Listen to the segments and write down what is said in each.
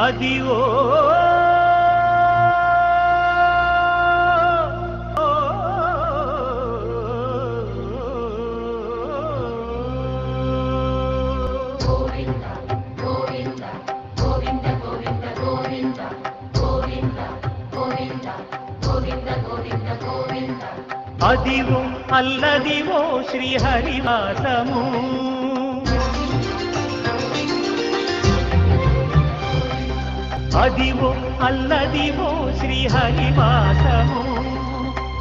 అదివో అదివో అల్లదివో శ్రీహరివాసము అదివో అల్లదివో శ్రీహరివాసము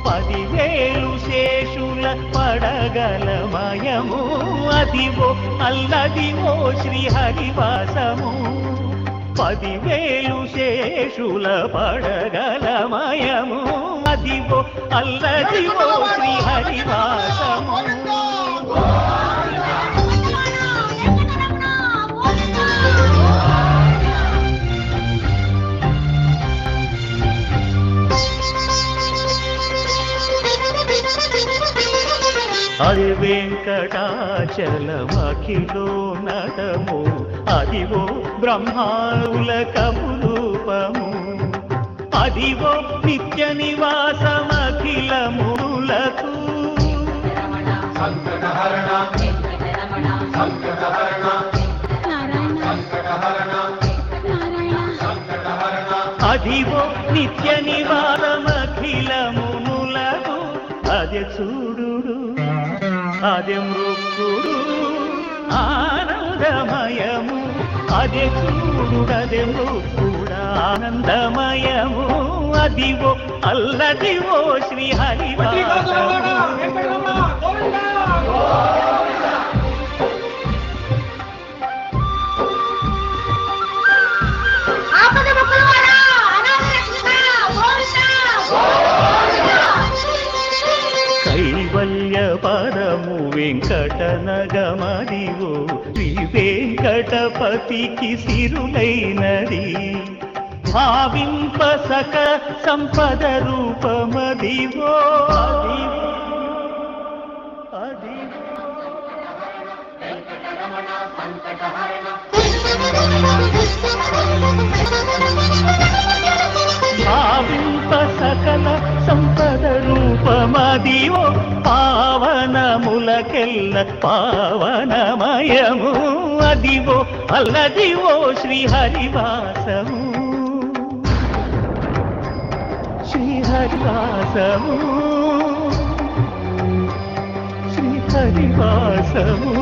10,000 శేషుల పడగలమయము అదివో అల్లదివో శ్రీహరివాసము 10,000 శేషుల పడగలమయము అదివో అల్లదివో శ్రీహరివాసము అది వెంకటాచలమఖిలో నటము అదివో బ్రహ్మావుల కపురూపము అదివో నిత్య నివాసమఖిలములకు అదివో నిత్య నివాసమఖిలములకు అదే చూడు అదే మృక్కుడు ఆనందమయము అదే చూడు అదే మృక్కుడు ఆనందమయము అదివో అల్లదివో శ్రీహరివాసము కైవల్య పరము వెంకటనగమదివో శ్రీ వెంకటపతికి సిరులైనది భావింప సక సంపద రూపమదివో భావింప సకల సంపద రూపమదివో పావనములకెల్ల పావనమయము అదివో అల్లదివో శ్రీహరివాసము శ్రీహరివాసము శ్రీహరివాసము